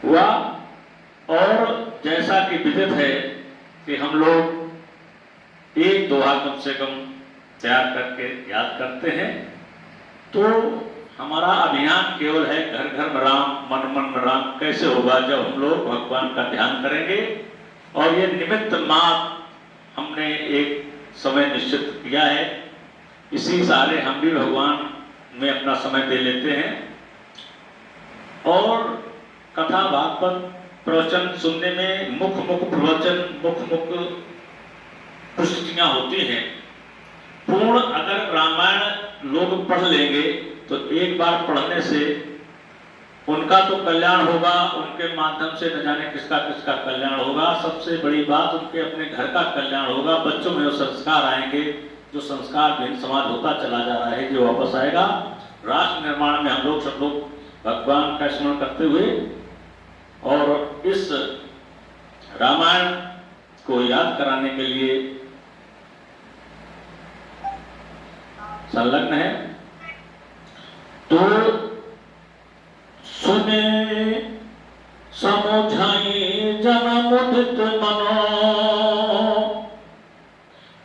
हुआ। और जैसा कि विदित है कि हम लोग एक दोहा कम से कम तैयार करके याद करते हैं, तो हमारा अभियान केवल है घर घर में राम मन मन में राम कैसे होगा, जब हम लोग भगवान का ध्यान करेंगे। और ये निमित्त मात्र हमने एक समय निश्चित किया है, इसी सहारे हम भी भगवान में अपना समय दे लेते हैं। और कथा भागवत प्रवचन सुनने में मुख प्रवचन, मुख प्रस्तुतियां होती हैं। पूर्ण अगर रामायण लोग पढ़ लेंगे तो एक बार पढ़ने से उनका तो कल्याण होगा, उनके माध्यम से न जाने किसका किसका कल्याण होगा। सबसे बड़ी बात उनके अपने घर का कल्याण होगा, बच्चों में वो संस्कार आएंगे, जो संस्कार विहीन समाज होता चला जा रहा है, जो वापस आएगा। राष्ट्र निर्माण में हम लोग सब लोग भगवान का स्मरण करते हुए और इस रामायण को याद कराने के लिए संलग्न है। तो सुने समझाई जन मुदित मनो,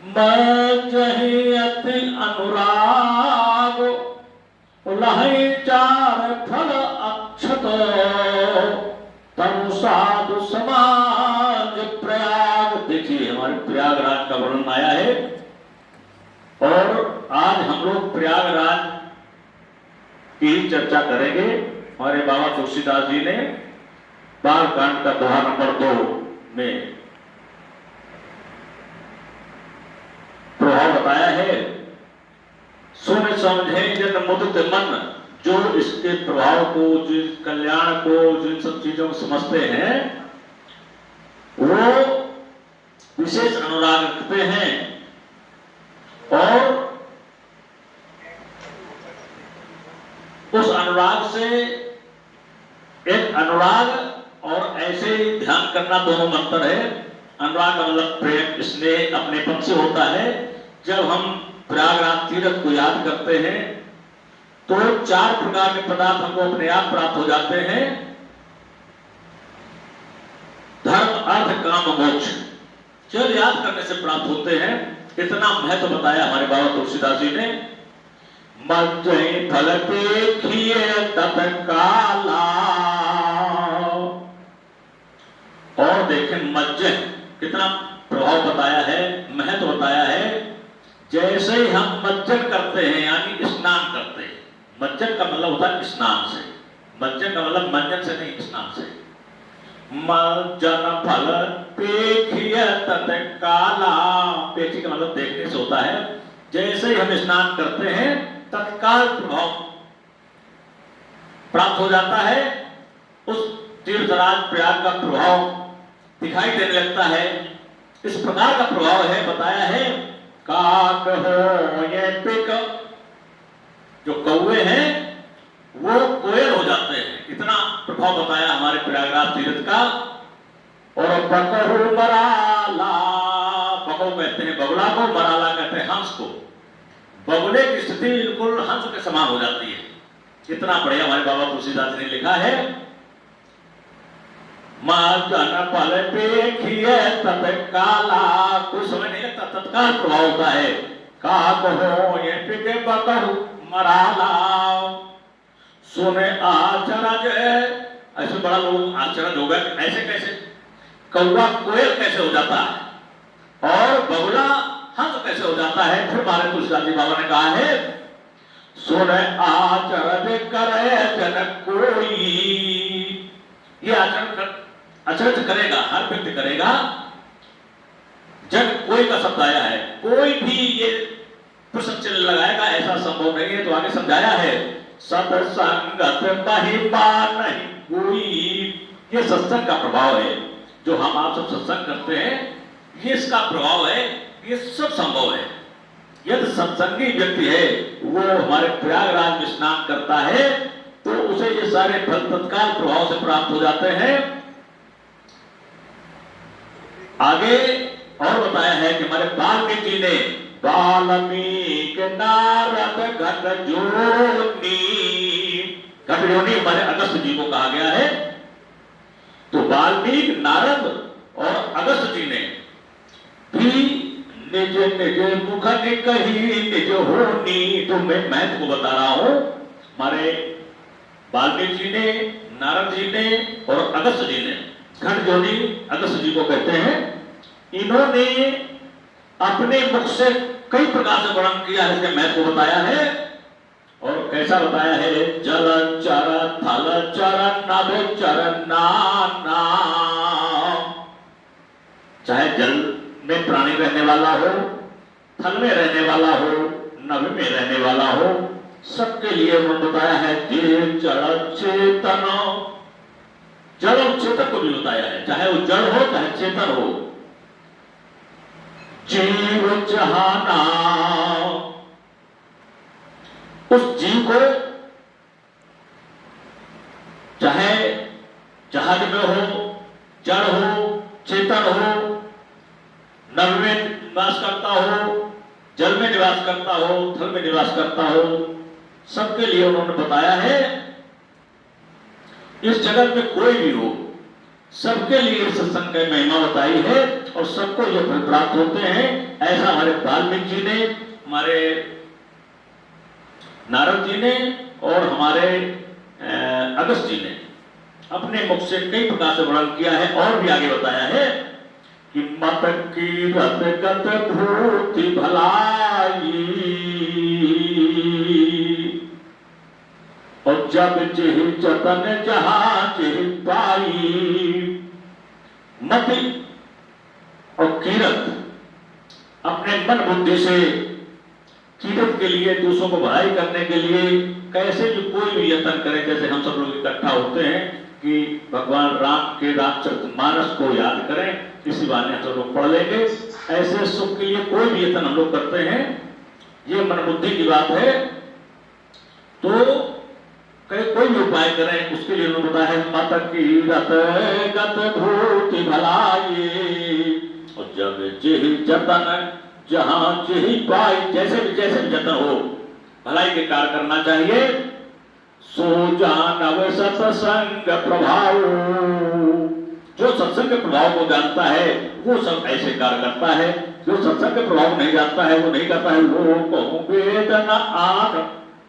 मैं जहि अति अनुराग, उलहि चार फल अक्षत, तनु साधु समाज प्रयाग। देखिए हमारे प्रयागराज का वर्णन आया है, और आज हम लोग प्रयागराज की चर्चा करेंगे। हमारे बाबा तुलसीदास जी ने बालकांड का दोहा नंबर 2 में प्रभाव बताया है। सुन समझे जन मुदित मन, जो इसके प्रभाव को, जो कल्याण को, जिन सब चीजों को समझते हैं, वो विशेष अनुराग रखते हैं। और उस अनुराग से, एक अनुराग और ऐसे ध्यान करना दोनों मंत्र है। अनुराग का मतलब प्रेम, स्नेह, अपनेपन से होता है। जब हम प्रयागराज तीर्थ को याद करते हैं तो 4 प्रकार के पदार्थ हमको अपने आप प्राप्त हो जाते हैं। धर्म, अर्थ, काम, मोक्ष केवल याद करने से प्राप्त होते हैं। इतना महत्व बताया हमारे बाबा तुलसीदास जी ने। मज्जहि फल देखिए तत्काला, और देखें मज्जह कितना प्रभाव बताया है, महत्व बताया है। जैसे ही हम मज्जन करते हैं यानी स्नान करते हैं, मज्जन का मतलब होता है स्नान से, मज्जन का मतलब मंजन से नहीं, स्नान से। मज्जन फल देखिए तत्काला, पेठी का मतलब देखने से होता है। जैसे ही हम स्नान करते हैं तत्काल प्रभाव प्राप्त हो जाता है, उस तीर्थराज प्रयाग का प्रभाव दिखाई देने लगता है। इस प्रकार का प्रभाव है, बताया है। काक हो ये पिक, जो कौवे हैं वो कोयल हो जाते हैं, इतना प्रभाव बताया हमारे प्रयागराज तीर्थ का। और बकहु मराला, बकहु कहते हैं बगुला को, मराला कहते हैं हंस को। बगुले की स्थिति बिल्कुल हंस के समान हो जाती है। कितना बढ़िया हमारे बाबा तुलसीदास ने लिखा है। मज्जन फल देखिए तत्काला, कुछ समय नहीं लगता, तत्काल प्रभाव होता है। काक हो ये पिके बकहु मराला, सुने आचरज, ऐसे बड़ा लोग आचरण होगा, ऐसे कैसे कौवा कोयल कैसे हो जाता है और बगुला हंस कैसे हो जाता है। फिर हमारे तुलसीदास जी बाबा ने कहा है, सुने आचरण करे जन कोई, ये आचरण करेगा, हर व्यक्ति करेगा। जन कोई का शब्द आया है, कोई भी ये प्रश्न लगाएगा ऐसा संभव नहीं है। तो आगे समझाया है, सत्संगत महिमा नहीं कोई, ये सत्संग का प्रभाव है। जो हम आप सब सत्संग करते हैं, ये इसका प्रभाव है, ये सब संभव है। यदि सत्संगी व्यक्ति है, वो हमारे प्रयागराज में स्नान करता है, तो उसे ये सारे फल तत्काल प्रभाव से प्राप्त हो जाते हैं। आगे और बताया है कि हमारे वाल्मीकि जी ने वाल्मीकि नारद घट जोनी, घट जोनी हमारे अगस्त जी को कहा गया है। वाल्मीकि, नारद और अगस्त जी ने भी निज निज मुख ने कही निज होनी, तो मैं तुमको बता रहा हूं, हमारे वाल्मीकि जी ने, नारद जी ने और अगस्त जी ने, खंड जोनी अगस्त जी को कहते हैं, इन्होंने अपने मुख से कई प्रकार से वर्णन किया है, इसके महत्व को बताया है। और कैसा बताया है? जल चर थल चर नभ चर नाना, चाहे जल में प्राणी रहने वाला हो, थल में रहने वाला हो, नभ में रहने वाला हो, सबके लिए उन्होंने बताया है। जे जड़ चेतन, जड़ और चेतन को भी बताया है, चाहे वो जड़ हो चाहे चेतन हो। जीव जहाना, उस जीव को चाहे जहाज में हो, जड़ हो, चेतन हो, नभ में निवास करता हो, जल में निवास करता हो, थल में निवास करता हो, सबके लिए उन्होंने बताया है। इस जगत में कोई भी हो, सबके लिए सत्संग की महिमा बताई है और सबको ये फल प्राप्त होते हैं। ऐसा हमारे वाल्मीकि जी ने, हमारे नारद जी ने और हमारे अगस्त जी ने अपने मुख से कई प्रकार से वर्णन किया है। और भी आगे बताया है कि मत की रत गत भूति भलाई, और जब जेहि जतन जहां जेहि पाई। मति और कीरत, अपने मन बुद्धि से कीरत के लिए, दूसरों को भलाई करने के लिए कैसे भी कोई भी यत्न करे। जैसे हम सब लोग इकट्ठा होते हैं कि भगवान राम के रामचरितमानस को याद करें, इसी बहाने हम सब लोग पढ़ लेंगे। ऐसे सुख के लिए कोई भी यत्न हम लोग करते हैं, ये मन बुद्धि की बात है। तो कोई भी उपाय करें, उसके लिए उन्होंने बताया है। मत कीरत गत भूति भलाई, और जब जेहि जतन जहां जेहि पाई, जैसे भी जतन हो भलाई के कार्य करना चाहिए। सो जानव सत्संग प्रभाव, जो सत्संग के प्रभाव को जानता है वो सब ऐसे कार्य करता है। जो सत्संग के प्रभाव नहीं जानता है वो नहीं करता है। वो कहूं वेद न आन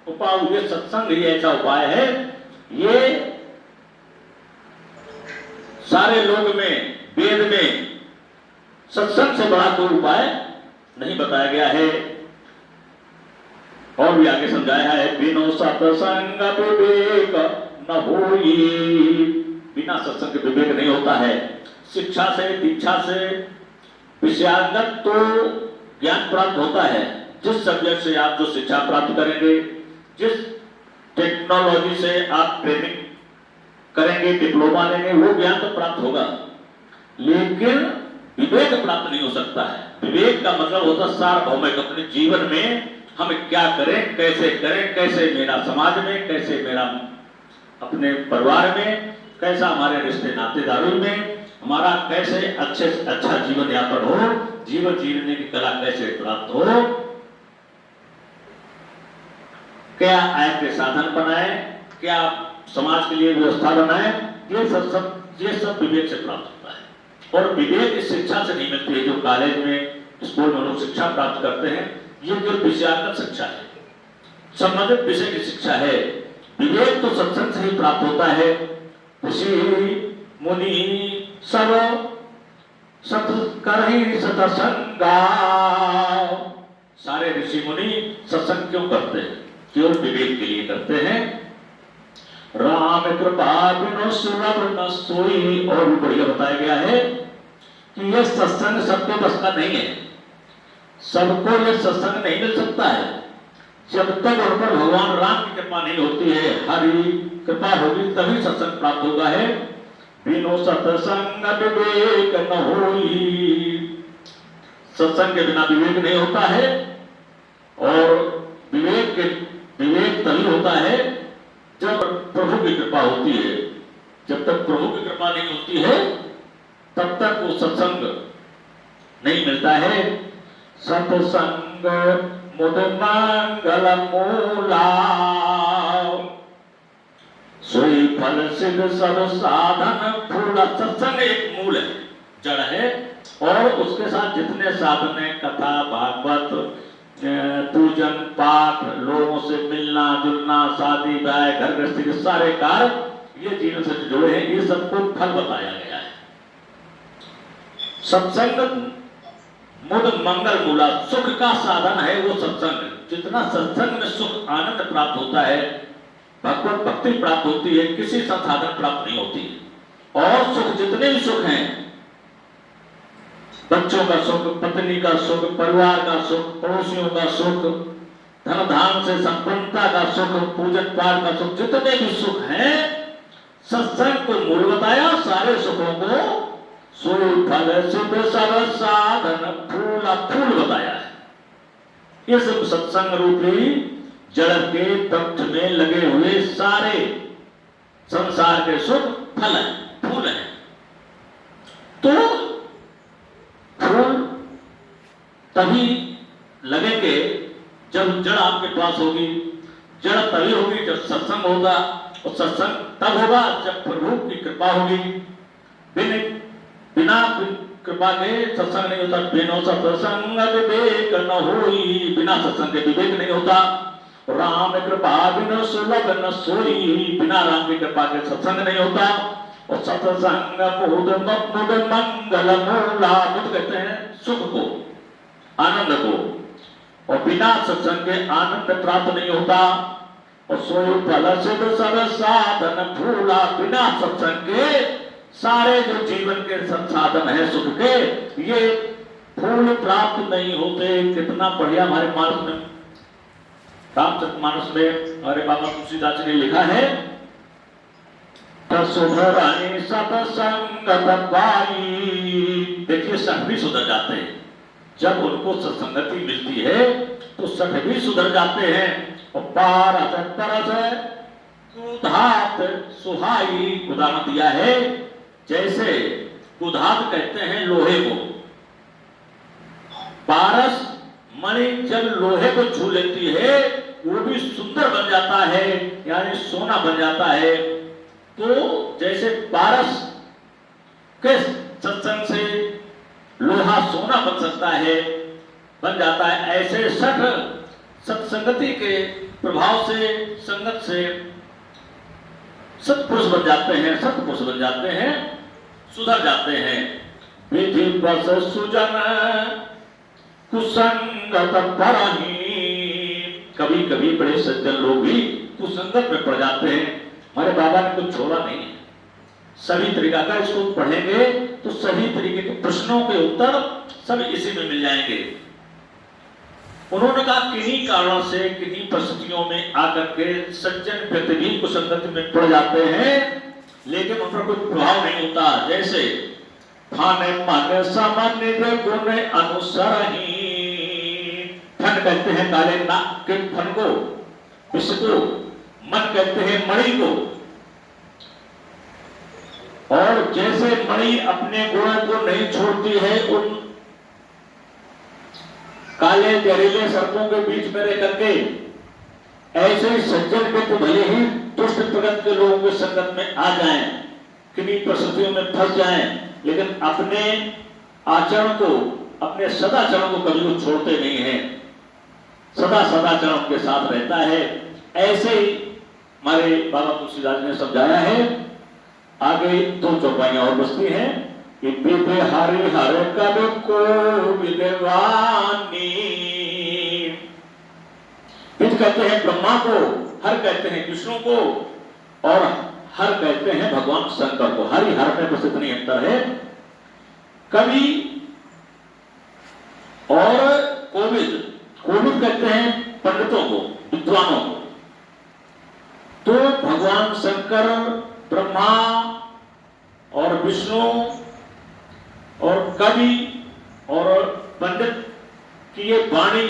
उपाय, ये सत्संग ही ऐसा उपाय है। ये सारे लोग में, वेद में सत्संग से बड़ा कोई उपाय नहीं बताया गया है। और भी आगे समझाया है। बिनो सत्संग विवेक न होई, बिना सत्संग के विवेक नहीं होता है। शिक्षा से, दीक्षा से, विषयागत तो ज्ञान प्राप्त होता है। जिस सब्जेक्ट से आप जो शिक्षा प्राप्त करेंगे, जिस टेक्नोलॉजी से आप ट्रेनिंग करेंगे, डिप्लोमा लेंगे, वो ज्ञान तो प्राप्त होगा, लेकिन विवेक प्राप्त नहीं हो सकता है। विवेक का मतलब होता है सार्वभौमिक, अपने जीवन में हम क्या करें, कैसे मेरा समाज में, कैसे मेरा अपने परिवार में, कैसा हमारे रिश्ते नातेदारों में हमारा कैसे अच्छे से अच्छा जीवन यापन हो, जीवन जीने की कला कैसे प्राप्त हो, क्या आय के साधन बनाए, क्या समाज के लिए व्यवस्था बनाए, ये सब विवेक से प्राप्त होता है। और विवेक इस शिक्षा से नहीं मिलती है जो कॉलेज में, स्कूल में लोग शिक्षा प्राप्त करते हैं। ये जो विषयागत शिक्षा है, संबंधित विषय की शिक्षा है। विवेक तो सत्संग से ही प्राप्त होता है। ऋषि मुनि सब सत करहि सत्संगा, सारे ऋषि मुनि सत्संग क्यों करते हैं? केवल विवेक के लिए करते हैं। राम कृपा बिनु सुलभ न सोई, और भी बढ़िया बताया गया है कि यह सत्संग सबके बस का नहीं है। सबको यह सत्संग नहीं मिल सकता है जब तक उन पर भगवान राम की कृपा नहीं होती है। हरि कृपा होगी तभी सत्संग प्राप्त होगा है। बिनु सत्संग विवेक न होई, सत्संग के बिना विवेक नहीं होता है। और विवेक तभी होता है जब प्रभु की कृपा होती है। जब तक प्रभु की कृपा नहीं होती है तब तक वो सत्संग नहीं मिलता है। सत्संग मुद मंगल मूला, सोई फल सिद्ध सब साधन फूला। मूला, सत्संग एक मूल है, जड़ है, और उसके साथ जितने साधन है, कथा, भागवत, पूजन, पाठ, लोगों से मिलना जुलना, शादी ब्याह, घर गृहस्थी के सारे कार्य, ये जीवन से जुड़े हैं, ये सबको फल बताया गया है। सत्संग मुद मंगल मूला, सुख का साधन है वो सत्संग। जितना सत्संग में सुख आनंद प्राप्त होता है, भगवत भक्ति प्राप्त होती है, किसी संसाधन प्राप्त नहीं होती। और सुख जितने भी सुख हैं, बच्चों का सुख, पत्नी का सुख, परिवार का सुख, पड़ोसियों का सुख, धन धान से संपन्नता का सुख, पूजन पाठ का सुख, जितने भी सुख हैं, सत्संग को मूल बताया। सारे सुखों को सोई फल सिद्ध सब साधन फूला फूल बताया है। ये सब सत्संग रूपी जड़ के तख्त में लगे हुए सारे संसार के सुख फल है, फूल है। तो फूल तभी लगेंगे जब जड़ आपके पास होगी। जड़ तभी होगी जब सत्संग होगा, और सत्संग तब होगा जब प्रभु की कृपा होगी। बिना कृपा के सत्संग नहीं होता। बिनो सत्संग विवेक न होई, बिना सत्संग के विवेक नहीं होता। राम कृपा बिनो सुलभ न सोई, बिना राम की कृपा के सत्संग नहीं होता। और सत्संग मुद मंगल मूला, मुद कहते हैं सुख को, आनंद को, और बिना सत्संग के आनंद प्राप्त नहीं होता। और सोई फल सिद्ध सब साधन फूला, बिना सत्संग के सारे जो जीवन के संसाधन है सुख के, ये फूल प्राप्त नहीं होते। कितना बढ़िया हमारे मानस में, रामचरितमानस में हमारे बाबा तुलसीदास जी ने लिखा है, सुधराई सत्संगत पाई। देखिए सठ भी सुधर जाते हैं जब उनको सत्संगति मिलती है, तो सठ भी सुधर जाते हैं। और पारस तरस कुधात सुहाई, उदाहरण दिया है जैसे कुधात कहते हैं लोहे को। पारस मणि जब लोहे को छू लेती है, वो भी सुंदर बन जाता है, यानी सोना बन जाता है। तो जैसे पारस के सत्संग से लोहा सोना बन सकता है, बन जाता है, ऐसे सठ सत्संगति के प्रभाव से, संगत से सत्पुरुष बन जाते हैं, सत्पुरुष बन जाते हैं, सुधर जाते हैं। विधि बस सुजन कुसंगत परही, कभी कभी बड़े सज्जन लोग भी कुसंगत में पड़ जाते हैं। हमारे बाबा ने कुछ छोड़ा नहीं है, सभी तरीका का, इसको पढ़ेंगे तो सभी तरीके के प्रश्नों के उत्तर सब इसी में मिल जाएंगे। उन्होंने कहा किन्हीं कारणों से, किन्हीं परिस्थितियों में आकर के सज्जन व्यक्ति भी कुसंगत में पड़ जाते हैं, लेकिन उन पर कोई प्रभाव नहीं होता। जैसे फाने मन सामान्य गुण अनुसरही, फन कहते हैं काले नाग के फन को, विष को, मन कहते हैं मणि को। और जैसे मणि अपने गुणों को नहीं छोड़ती है, उन काले जहरीले सड़कों के बीच में रह करके, ऐसे ही सज्जन व्यक्ति भले ही दुष्ट प्रगति के लोगों के संगत में आ जाएं, किन्हीं परिस्थितियों में फंस जाएं, लेकिन अपने आचरण को, अपने सदाचरण को कभी वो छोड़ते नहीं हैं, सदा सदाचरण के साथ रहता है। ऐसे ही हमारे बाबा तुलसीदास ने समझाया है। आगे दो चौपाइयां और बचती हैं कि विदे हरि हर कब को विद्वानी, विद कहते हैं ब्रह्मा को, हर कहते हैं विष्णु को, और हर कहते हैं भगवान शंकर को। हरि हर में बस इतनी अंतर है। कवि और कोविद, कोविद कहते हैं पंडितों को, विद्वानों को। तो भगवान शंकर, ब्रह्मा और विष्णु और कवि और पंडित की ये वाणी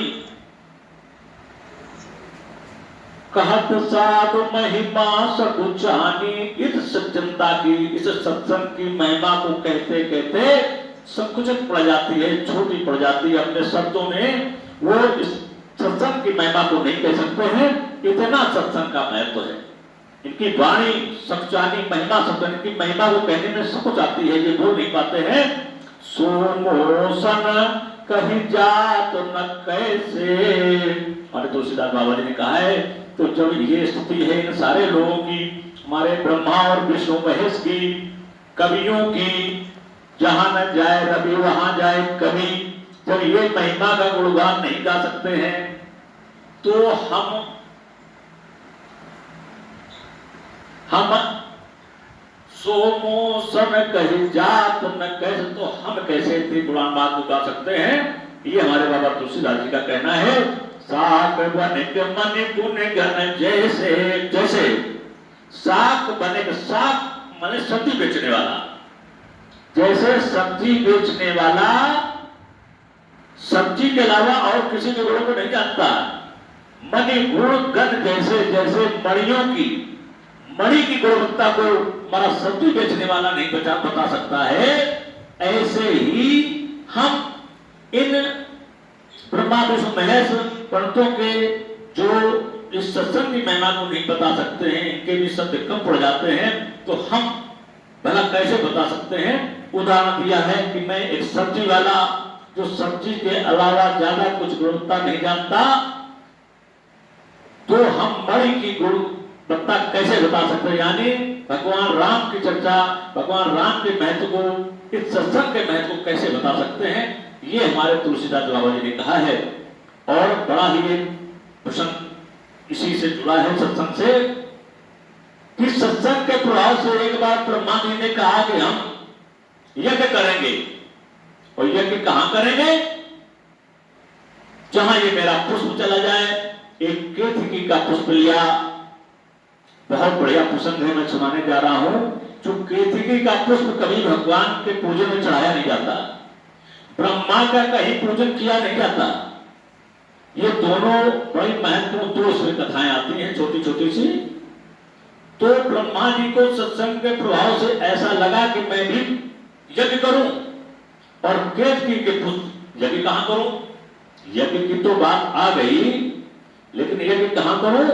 कहत साधु महिमा सकुचानी, इस सज्जनता की, इस सत्संग की महिमा को कहते कहते संकुचित पड़ जाती है, छोटी पड़ जाती है। अपने शब्दों में वो इस सत्संग की महिमा को नहीं कह सकते हैं, इतना सत्संग का महत्व है। इनकी वाणी सकुचानी, महिमा सकुचानी, इनकी महिमा को कहने में सकुच आती है, ये बोल नहीं पाते हैं। सोमोसन कही जात न कैसे, और तुलसीदास बाबा जी ने कहा है, तो जब ये स्थिति है इन सारे लोगों की, हमारे ब्रह्मा और विष्णु महेश की, कवियों की, जहां न जाए रवि वहां जाए कवि, जब ये महिमा का गुणगान नहीं गा सकते हैं, तो हम सोमो सम कही जात न कैसे, तो हम कैसे इतनी पुराण बात को गा सकते हैं। ये हमारे बाबा तुलसीदास जी का कहना है। साक बनिक मन गुण गण जैसे, जैसे साक बनिक, साक माने सब्जी बेचने वाला, जैसे सब्जी बेचने वाला सब्जी के अलावा और किसी के गुणों को नहीं जानता। मणि गुण गण जैसे, जैसे मणियों की, मणि की गुणवत्ता को हमारा सब्जी बेचने वाला नहीं बता सकता है, ऐसे ही हम इन ब्रह्मा विष्णु महेश पंडितों के जो इस सत्संग की महिमा को नहीं बता सकते हैं, इनके भी शब्द कम पड़ जाते हैं, तो हम भला कैसे बता सकते हैं। उदाहरण दिया है कि मैं एक सब्जी वाला जो सब्जी के अलावा ज्यादा कुछ गुणवत्ता नहीं जानता, तो हम मणि की गुणवत्ता कैसे बता सकते हैं। यानी भगवान राम की चर्चा, भगवान राम के महत्व को, इस सत्संग के महत्व को कैसे बता सकते हैं, ये हमारे तुलसीदास बाबा जी ने कहा है। और बड़ा ही एक प्रसंग इसी से जुड़ा है, सत्संग से, कि सत्संग के प्रभाव से एक बार ब्रह्मा जी ने कहा कि हम यज्ञ करेंगे, और यज्ञ कहां करेंगे, जहां ये मेरा पुष्प चला जाए। एक केतकी का पुष्प लिया, बहुत बढ़िया प्रसंग है, मैं सुनाने जा रहा हूं। जो केतकी का पुष्प कभी भगवान के पूजन में चढ़ाया नहीं जाता, ब्रह्मा का कहीं पूजन किया नहीं जाता। ये दोनों बड़ी महत्वपूर्ण दो उसमें कथाएं आती हैं, छोटी छोटी सी। तो ब्रह्मा जी को सत्संग के प्रभाव से ऐसा लगा कि मैं भी यज्ञ करूं, और केतकी के पुष्प यज्ञ कहां करूं, यज्ञ की तो बात आ गई, लेकिन यज्ञ कहां करूं,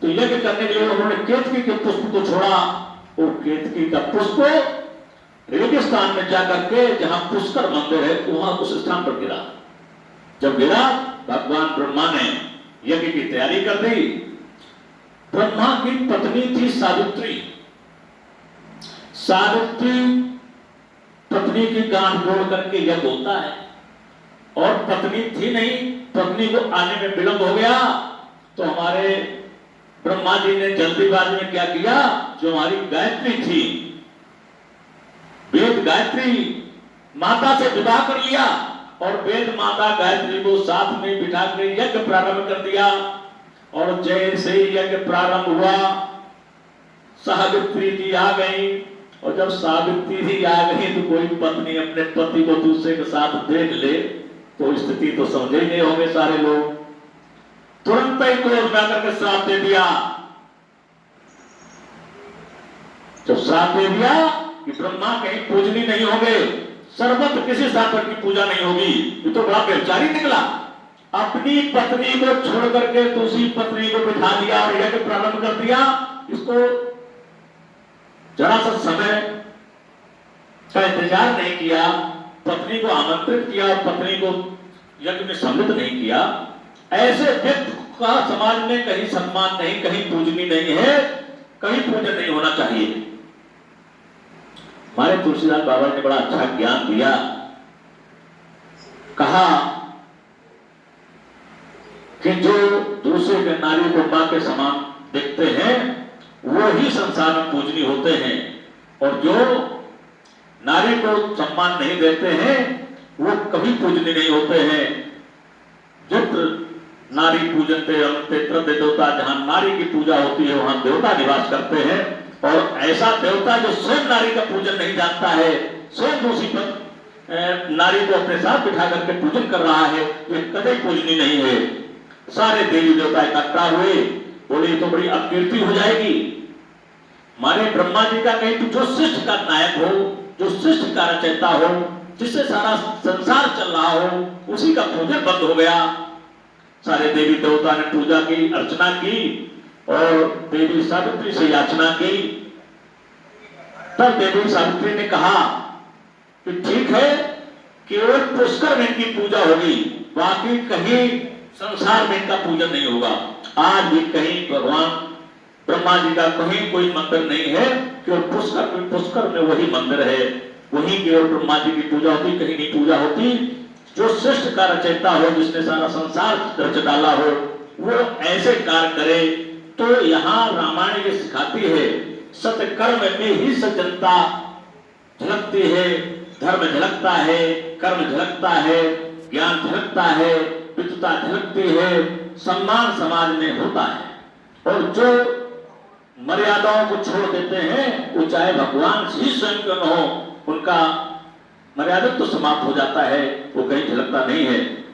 तो यज्ञ करने के लिए उन्होंने केतकी के पुष्प को छोड़ा, और केतकी का पुष्प रेगिस्तान में जाकर के, जहां पुष्कर मंदिर है, वहां उस स्थान पर गिरा। जब गिरा, भगवान ब्रह्मा ने यज्ञ की तैयारी कर दी। ब्रह्मा की पत्नी थी सावित्री। सावित्री पत्नी की गांठ जोड़ करके यज्ञ होता है, और पत्नी थी नहीं, पत्नी को आने में विलंब हो गया, तो हमारे ब्रह्मा जी ने जल्दीबाजी में क्या किया, जो हमारी गायत्री थी, वेद गायत्री माता से विवाह कर लिया, और वेद माता गायत्री को साथ में बिठा कर यज्ञ प्रारंभ कर दिया। और जैसे यज्ञ प्रारंभ हुआ, सावित्री जी आ गई, और जब सावित्री जी आ गई, तो कोई पत्नी अपने पति को दूसरे के साथ देख ले, तो स्थिति तो समझे ही नहीं होंगे सारे लोग। तुरंत ही क्रोध में आकर के श्राप दे दिया। जब श्राप दे दिया कि ब्रह्मा कहीं पूजनी नहीं होंगे, सर्वत्र किसी स्थान की पूजा नहीं होगी, ये तो बड़ा व्यभिचारी निकला। अपनी पत्नी को छोड़ करके दूसरी पत्नी को बिठा दिया और यज्ञ प्रारंभ कर दिया। इसको जरा सा समय का इंतजार नहीं किया, पत्नी को आमंत्रित किया और पत्नी को यज्ञ में सम्मिलित नहीं किया। ऐसे व्यक्ति का समाज में कहीं सम्मान नहीं, कहीं पूजनी नहीं है, कहीं पूजन नहीं होना चाहिए। हमारे तुलसीदास बाबा ने बड़ा अच्छा ज्ञान दिया। कहा कि जो दूसरे के नारी को मां के समान देखते हैं, वो ही संसार में पूजनीय होते हैं, और जो नारी को सम्मान नहीं देते हैं, वो कभी पूजनीय नहीं होते हैं। जित्र नारी पूजनते तत्र देवता, जहां नारी की पूजा होती है, वहां देवता निवास करते हैं। और ऐसा देवता जो स्वयं नारी का पूजन नहीं जानता है, स्वयं दूसरी पर नारी को अपने साथ बिठा करके पूजन कर रहा है, ये कभी पूजनीय नहीं है। सारे देवी देवता इकट्ठा हुए, बोले तो बड़ी अपकीर्ति हो जाएगी। हमारे ब्रह्मा जी का कहीं तो जो सृष्टि का नायक हो, जो सृष्टि का रचयिता हो, जिससे सारा संसार चल रहा हो, उसी का पूजन बंद हो गया। सारे देवी देवता ने पूजा की, अर्चना की, और देवी सावित्री से याचना की। तब देवी सावित्री ने कहा कि ठीक है, केवल पुष्कर में इनकी पूजा होगी, बाकी कहीं संसार में इनका पूजन नहीं होगा। आज भी कहीं भगवान ब्रह्मा जी का कहीं कोई मंदिर नहीं है, केवल पुष्कर में वही मंदिर है, वही केवल ब्रह्मा जी की पूजा होती, कहीं नहीं पूजा होती। जो श्रेष्ठ का रचयिता हो, जिसने सारा संसार रच डाला हो, वो ऐसे कार्य करे। तो यहाँ रामायण ये सिखाती है, सत्कर्म में ही सज्जनता झलकती है, धर्म झलकता है, कर्म झलकता है, ज्ञान झलकता है, विद्वता झलकती है, सम्मान समाज में होता है। और जो मर्यादाओं को छोड़ देते हैं, वो चाहे भगवान ही स्वयं क्यों न हो, उनका मर्यादा तो समाप्त हो जाता है, वो कहीं झलकता नहीं है।